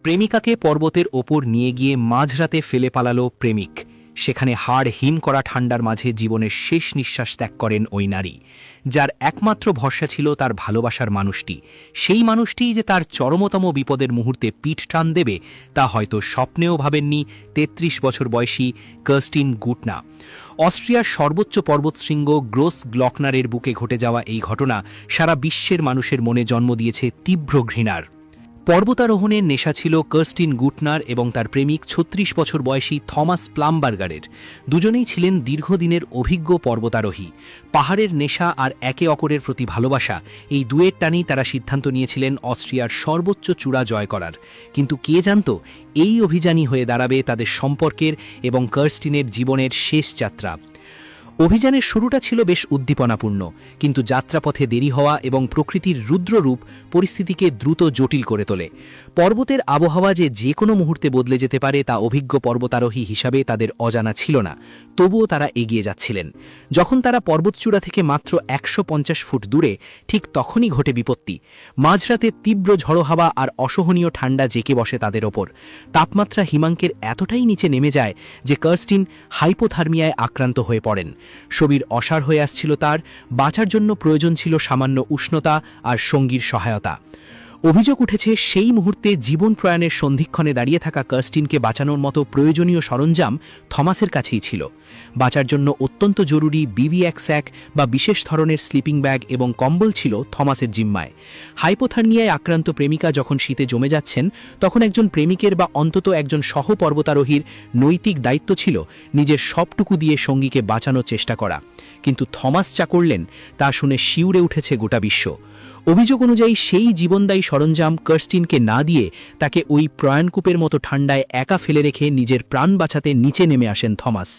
প্রেমিকাকে পর্বতের ওপর নিয়ে গিয়ে মাঝরাতে ফেলে পালালো প্রেমিক। সেখানে হাড় হিম করা ঠান্ডার মাঝে জীবনের শেষ নিঃশ্বাস ত্যাগ করেন ওই নারী, যার একমাত্র ভরসা ছিল তার ভালোবাসার মানুষটি। সেই মানুষটিই যে তার চরমতম বিপদের মুহূর্তে পিঠ টান দেবে, তা হয়তো স্বপ্নেও ভাবেননি ৩৩ বছর বয়সী কার্স্টিন গুটনা। অস্ট্রিয়ার সর্বোচ্চ পর্বতশৃঙ্গ গ্রোস গ্লকনারের বুকে ঘটে যাওয়া এই ঘটনা সারা বিশ্বের মানুষের মনে জন্ম দিয়েছে তীব্র ঘৃণার। পর্বতারোহণের নেশা ছিল কার্স্টিন গুটনার এবং তার প্রেমিক ৩৬ বছর বয়সী থমাস প্লামবার্গারের। দুজনেই ছিলেন দীর্ঘদিনের অভিজ্ঞ পর্বতারোহী। পাহাড়ের নেশা আর একে অপরের প্রতি ভালোবাসা, এই দুয়ের টানেই তারা সিদ্ধান্ত নিয়েছিলেন অস্ট্রিয়ার সর্বোচ্চ চূড়া জয় করার। কিন্তু কে জানত এই অভিযানই হয়ে দাঁড়াবে তাদের সম্পর্কের এবং কার্স্টিনের জীবনের শেষ যাত্রা। অভিযানের শুরুটা ছিল বেশ উদ্দীপনাপূর্ণ, কিন্তু যাত্রাপথে দেরি হওয়া এবং প্রকৃতির রুদ্ররূপ পরিস্থিতিকে দ্রুত জটিল করে তোলে। পর্বতের আবহাওয়া যে কোনো মুহূর্তে বদলে যেতে পারে তা অভিজ্ঞ পর্বতারোহী হিসাবে তাদের অজানা ছিল না। তবুও তারা এগিয়ে যাচ্ছিলেন। যখন তারা পর্বতচূড়া থেকে মাত্র ১৫০ ফুট দূরে, ঠিক তখনই ঘটে বিপত্তি। মাঝরাতে তীব্র ঝড়ো হাওয়া আর অসহনীয় ঠান্ডা জেঁকে বসে তাদের ওপর। তাপমাত্রা হিমাঙ্কের এতটাই নিচে নেমে যায় যে কার্স্টিন হাইপোথার্মিয়ায় আক্রান্ত হয়ে পড়েন। শরীর অসাড় হয়ে আসছিল তার। বাঁচার জন্য প্রয়োজন ছিল সামান্য উষ্ণতা আর সঙ্গীর সহায়তা। অভিযোগ উঠেছে সেই মুহূর্তে জীবন প্রয়াণের সন্ধিক্ষণে দাঁড়িয়ে থাকা কার্স্টিনকে বাঁচানোর মতো প্রয়োজনীয় সরঞ্জাম থমাসের কাছেই ছিল। বাঁচার জন্য অত্যন্ত জরুরি বিবিএক স্যাক বা বিশেষ ধরনের স্লিপিং ব্যাগ এবং কম্বল ছিল থমাসের জিম্মায়। হাইপোথার্মিয়ায় আক্রান্ত প্রেমিকা যখন শীতে জমে যাচ্ছেন, তখন একজন প্রেমিকের বা অন্তত একজন সহপর্বতারোহীর নৈতিক দায়িত্ব ছিল নিজের সবটুকু দিয়ে সঙ্গীকে বাঁচানোর চেষ্টা করা। কিন্তু থমাস যা করলেন তা শুনে শিউরে উঠেছে গোটা বিশ্ব। অভিযোগ অনুযায়ী সেই জীবনদায়ী সরঞ্জাম কার্স্টিনকে না দিয়ে তাকে ওই প্রয়াণকূপের মতো ঠান্ডায় একা ফেলে রেখে নিজের প্রাণ বাঁচাতে নিচে নেমে আসেন থমাস।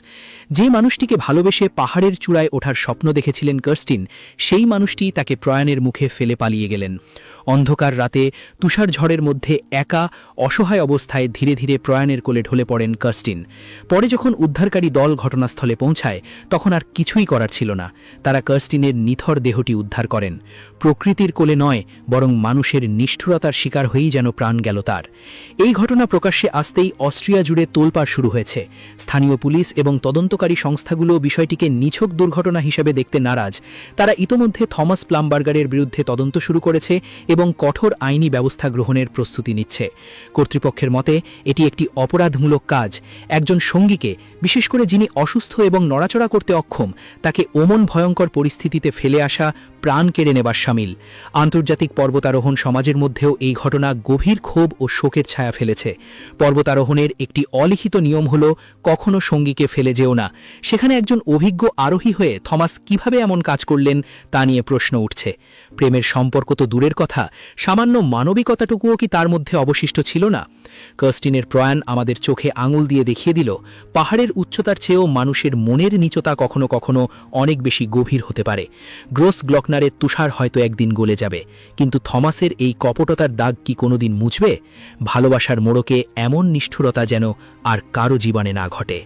যে মানুষটিকে ভালোবেসে পাহাড়ের চূড়ায় ওঠার স্বপ্ন দেখেছিলেন কার্স্টিন, সেই মানুষটি তাকে প্রয়াণের মুখে ফেলে পালিয়ে গেলেন। অন্ধকার রাতে তুষার ঝড়ের মধ্যে একা অসহায় অবস্থায় ধীরে ধীরে প্রয়াণের কোলে ঢলে পড়েন কার্স্টিন। পরে যখন উদ্ধারকারী দল ঘটনাস্থলে পৌঁছায়, তখন আর কিছুই করার ছিল না। তারা কার্স্টিনের নিথর দেহটি উদ্ধার করেন। প্রকৃতির কোলে নয়, বরং মানুষের নিষ্ঠুরতার শিকার হয়েই যেন প্রাণ গেল তার। এই ঘটনা প্রকাশ্যে আসতেই অস্ট্রিয়া জুড়ে তোলপাড় শুরু হয়েছে। স্থানীয় পুলিশ এবং তদন্তকারী সংস্থাগুলো বিষয়টিকে নিছক দুর্ঘটনা হিসেবে দেখতে নারাজ। তারা ইতোমধ্যে থমাস প্লামবার্গারের বিরুদ্ধে তদন্ত শুরু করেছে এবং কঠোর আইনি ব্যবস্থা গ্রহণের প্রস্তুতি নিচ্ছে। কর্তৃপক্ষের মতে এটি একটি অপরাধমূলক কাজ। একজন সঙ্গীকে, বিশেষ করে যিনি অসুস্থ এবং নড়াচড়া করতে অক্ষম, তাকে অমন ভয়ঙ্কর পরিস্থিতিতে ফেলে আসা প্রাণ কেড়ে নেবার শামিল। আন্তর্জাতিক পর্বতারোহণ সমাজের মধ্যেও এই ঘটনা গভীর ক্ষোভ ও শোকের ছায়া ফেলেছে। পর্বতারোহণের একটি অলিখিত নিয়ম হল কখনো সঙ্গীকে ফেলে যেও না। সেখানে একজন অভিজ্ঞ আরোহী হয়ে থমাস কিভাবে এমন কাজ করলেন তা নিয়ে প্রশ্ন উঠছে। প্রেমের সম্পর্ক তো দূরের কথা, সামান্য মানবিকতাটুকুও কি তার মধ্যে অবশিষ্ট ছিল না? কার্স্টিনের প্রয়াণ আমাদের চোখে আঙুল দিয়ে দেখিয়ে দিল, পাহাড়ের উচ্চতার চেয়েও মানুষের মনের নিচতা কখনো কখনো অনেক বেশি গভীর হতে পারে। গ্রোস গ্লকনারের তুষার হয়তো একদিন গলে যাবে, কিন্তু থমাসের এই কপটতার দাগ কি কোনোদিন মুছবে? ভালোবাসার মোড়কে এমন নিষ্ঠুরতা যেন আর কারো জীবনে না ঘটে।